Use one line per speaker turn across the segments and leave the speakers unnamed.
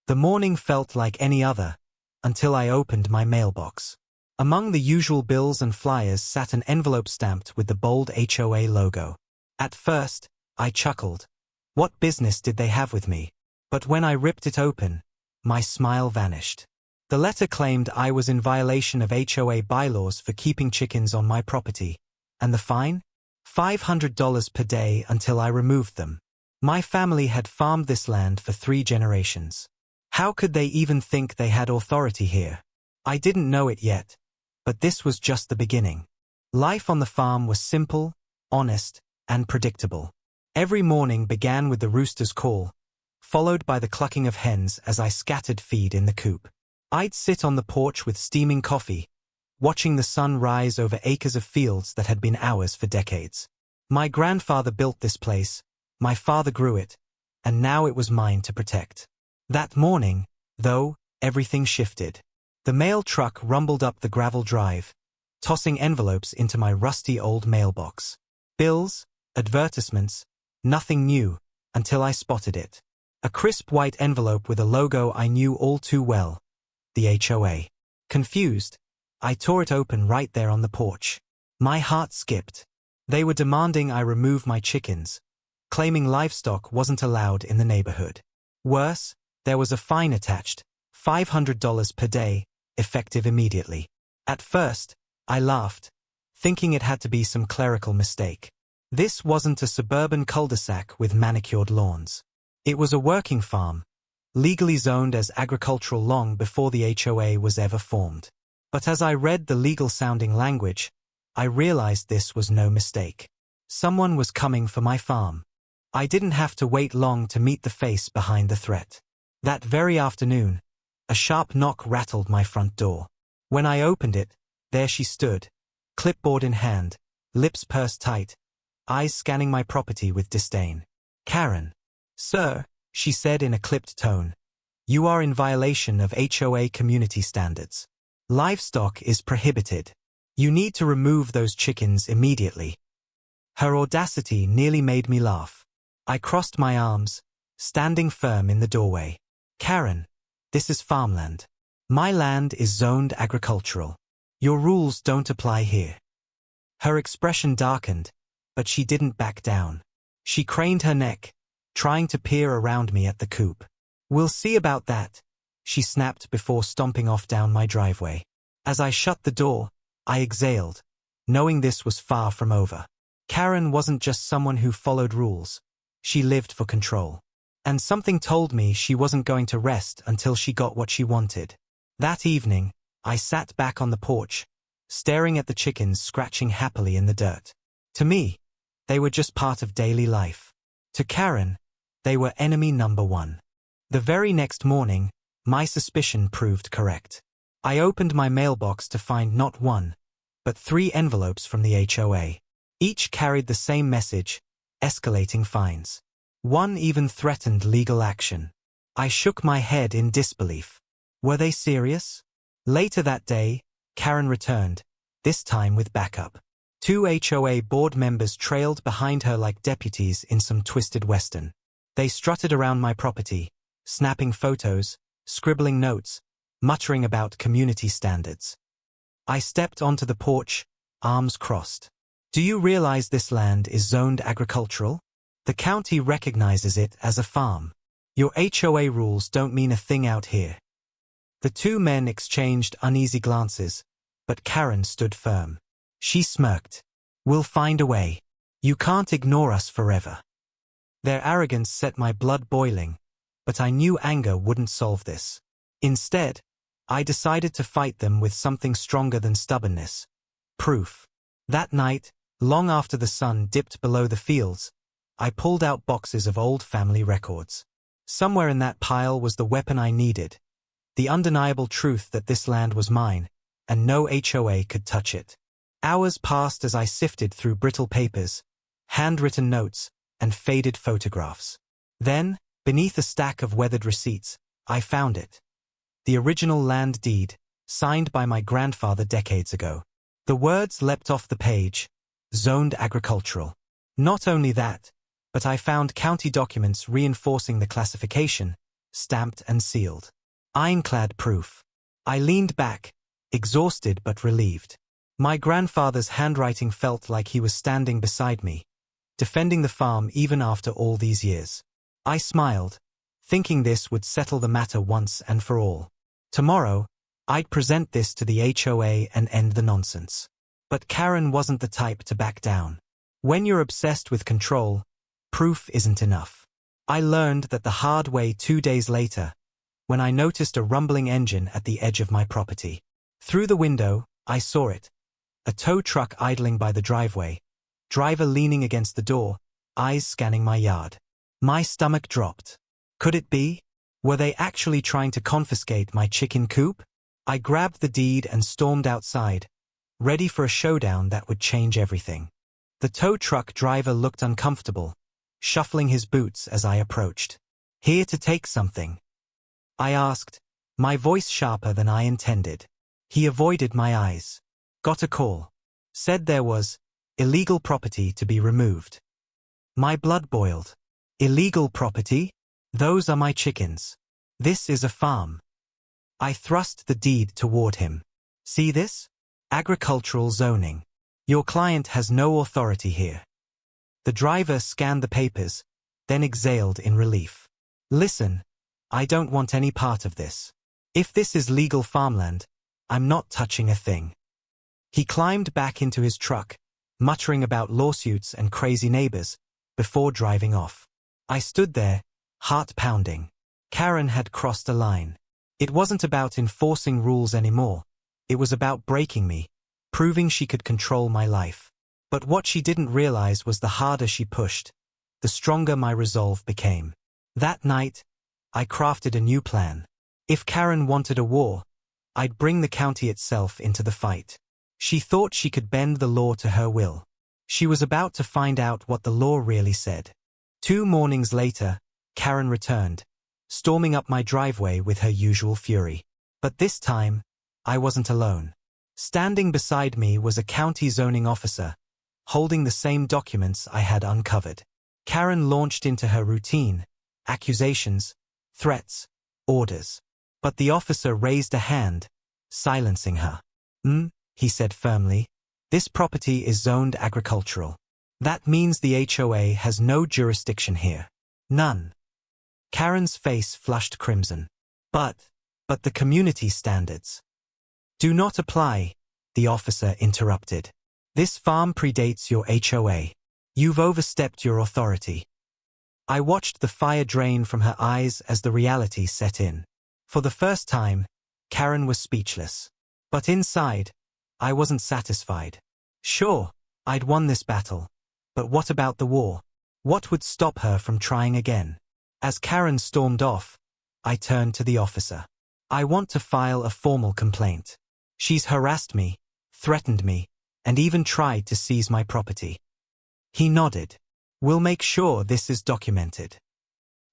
The morning felt like any other, until I opened my mailbox. Among the usual bills and flyers sat an envelope stamped with the bold HOA logo. At first, I chuckled. What business did they have with me? But when I ripped it open, my smile vanished. The letter claimed I was in violation of HOA bylaws for keeping chickens on my property. And the fine? $500 per day until I removed them. My family had farmed this land for 3 generations. How could they even think they had authority here? I didn't know it yet, but this was just the beginning. Life on the farm was simple, honest, and predictable. Every morning began with the rooster's call, followed by the clucking of hens as I scattered feed in the coop. I'd sit on the porch with steaming coffee, watching the sun rise over acres of fields that had been ours for decades. My grandfather built this place, my father grew it, and now it was mine to protect. That morning, though, everything shifted. The mail truck rumbled up the gravel drive, tossing envelopes into my rusty old mailbox. Bills, advertisements, nothing new, until I spotted it. A crisp white envelope with a logo I knew all too well. The HOA. Confused, I tore it open right there on the porch. My heart skipped. They were demanding I remove my chickens, claiming livestock wasn't allowed in the neighborhood. Worse, there was a fine attached, $500 per day, effective immediately. At first, I laughed, thinking it had to be some clerical mistake. This wasn't a suburban cul-de-sac with manicured lawns. It was a working farm, legally zoned as agricultural long before the HOA was ever formed. But as I read the legal-sounding language, I realized this was no mistake. Someone was coming for my farm. I didn't have to wait long to meet the face behind the threat. That very afternoon, a sharp knock rattled my front door. When I opened it, there she stood, clipboard in hand, lips pursed tight, eyes scanning my property with disdain. "Karen." "Sir," she said in a clipped tone, "you are in violation of HOA community standards. Livestock is prohibited. You need to remove those chickens immediately." Her audacity nearly made me laugh. I crossed my arms, standing firm in the doorway. "Karen, this is farmland. My land is zoned agricultural. Your rules don't apply here." Her expression darkened, but she didn't back down. She craned her neck, trying to peer around me at the coop. "We'll see about that," she snapped before stomping off down my driveway. As I shut the door, I exhaled, knowing this was far from over. Karen wasn't just someone who followed rules. She lived for control. And something told me she wasn't going to rest until she got what she wanted. That evening, I sat back on the porch, staring at the chickens scratching happily in the dirt. To me, they were just part of daily life. To Karen, they were enemy number one. The very next morning, my suspicion proved correct. I opened my mailbox to find not one, but 3 envelopes from the HOA. Each carried the same message, escalating fines. One even threatened legal action. I shook my head in disbelief. Were they serious? Later that day, Karen returned, this time with backup. 2 HOA board members trailed behind her like deputies in some twisted western. They strutted around my property, snapping photos, scribbling notes, muttering about community standards. I stepped onto the porch, arms crossed. "Do you realize this land is zoned agricultural? The county recognizes it as a farm. Your HOA rules don't mean a thing out here." The 2 men exchanged uneasy glances, but Karen stood firm. She smirked. "We'll find a way. You can't ignore us forever." Their arrogance set my blood boiling, but I knew anger wouldn't solve this. Instead, I decided to fight them with something stronger than stubbornness. Proof. That night, long after the sun dipped below the fields, I pulled out boxes of old family records. Somewhere in that pile was the weapon I needed, the undeniable truth that this land was mine, and no HOA could touch it. Hours passed as I sifted through brittle papers, handwritten notes, and faded photographs. Then, beneath a stack of weathered receipts, I found it. The original land deed, signed by my grandfather decades ago. The words leapt off the page, zoned agricultural. Not only that, but I found county documents reinforcing the classification, stamped and sealed. Ironclad proof. I leaned back, exhausted but relieved. My grandfather's handwriting felt like he was standing beside me, defending the farm even after all these years. I smiled, thinking this would settle the matter once and for all. Tomorrow, I'd present this to the HOA and end the nonsense. But Karen wasn't the type to back down. When you're obsessed with control, proof isn't enough. I learned that the hard way 2 days later, when I noticed a rumbling engine at the edge of my property. Through the window, I saw it. A tow truck idling by the driveway, driver leaning against the door, eyes scanning my yard. My stomach dropped. Could it be? Were they actually trying to confiscate my chicken coop? I grabbed the deed and stormed outside, ready for a showdown that would change everything. The tow truck driver looked uncomfortable, shuffling his boots as I approached. Here to take something? I asked, my voice sharper than I intended. He avoided my eyes. Got a call. Said there was illegal property to be removed. My blood boiled. Illegal property? Those are my chickens. This is a farm. I thrust the deed toward him. See this? Agricultural zoning. Your client has no authority here. The driver scanned the papers, then exhaled in relief. Listen, I don't want any part of this. If this is legal farmland, I'm not touching a thing. He climbed back into his truck, muttering about lawsuits and crazy neighbors, before driving off. I stood there, heart pounding. Karen had crossed a line. It wasn't about enforcing rules anymore. It was about breaking me, proving she could control my life. But what she didn't realize was the harder she pushed, the stronger my resolve became. That night, I crafted a new plan. If Karen wanted a war, I'd bring the county itself into the fight. She thought she could bend the law to her will. She was about to find out what the law really said. 2 mornings later, Karen returned, storming up my driveway with her usual fury. But this time, I wasn't alone. Standing beside me was a county zoning officer, holding the same documents I had uncovered. Karen launched into her routine, accusations, threats, orders. But the officer raised a hand, silencing her. He said firmly. This property is zoned agricultural. That means the HOA has no jurisdiction here. None. Karen's face flushed crimson. But the community standards. Do not apply, the officer interrupted. This farm predates your HOA. You've overstepped your authority. I watched the fire drain from her eyes as the reality set in. For the first time, Karen was speechless. But inside, I wasn't satisfied. Sure, I'd won this battle. But what about the war? What would stop her from trying again? As Karen stormed off, I turned to the officer. I want to file a formal complaint. She's harassed me, threatened me, and even tried to seize my property. He nodded. We'll make sure this is documented.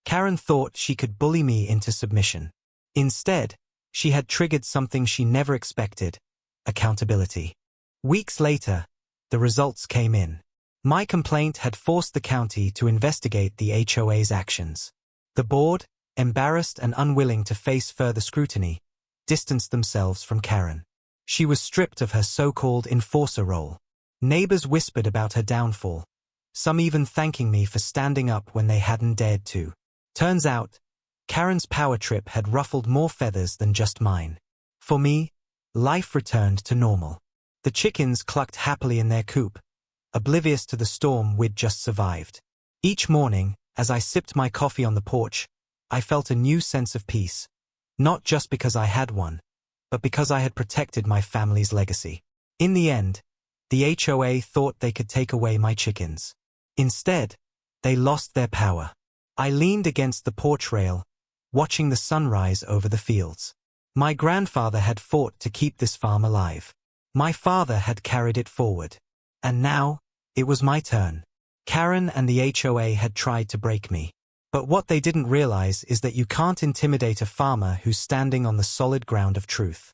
Karen thought she could bully me into submission. Instead, she had triggered something she never expected: accountability. Weeks later, the results came in. My complaint had forced the county to investigate the HOA's actions. The board, embarrassed and unwilling to face further scrutiny, distanced themselves from Karen. She was stripped of her so-called enforcer role. Neighbors whispered about her downfall, some even thanking me for standing up when they hadn't dared to. Turns out, Karen's power trip had ruffled more feathers than just mine. For me, life returned to normal. The chickens clucked happily in their coop, oblivious to the storm we'd just survived. Each morning, as I sipped my coffee on the porch, I felt a new sense of peace, not just because I had one, but because I had protected my family's legacy. In the end, the HOA thought they could take away my chickens. Instead, they lost their power. I leaned against the porch rail, watching the sunrise over the fields. My grandfather had fought to keep this farm alive. My father had carried it forward. And now, it was my turn. Karen and the HOA had tried to break me. But what they didn't realize is that you can't intimidate a farmer who's standing on the solid ground of truth.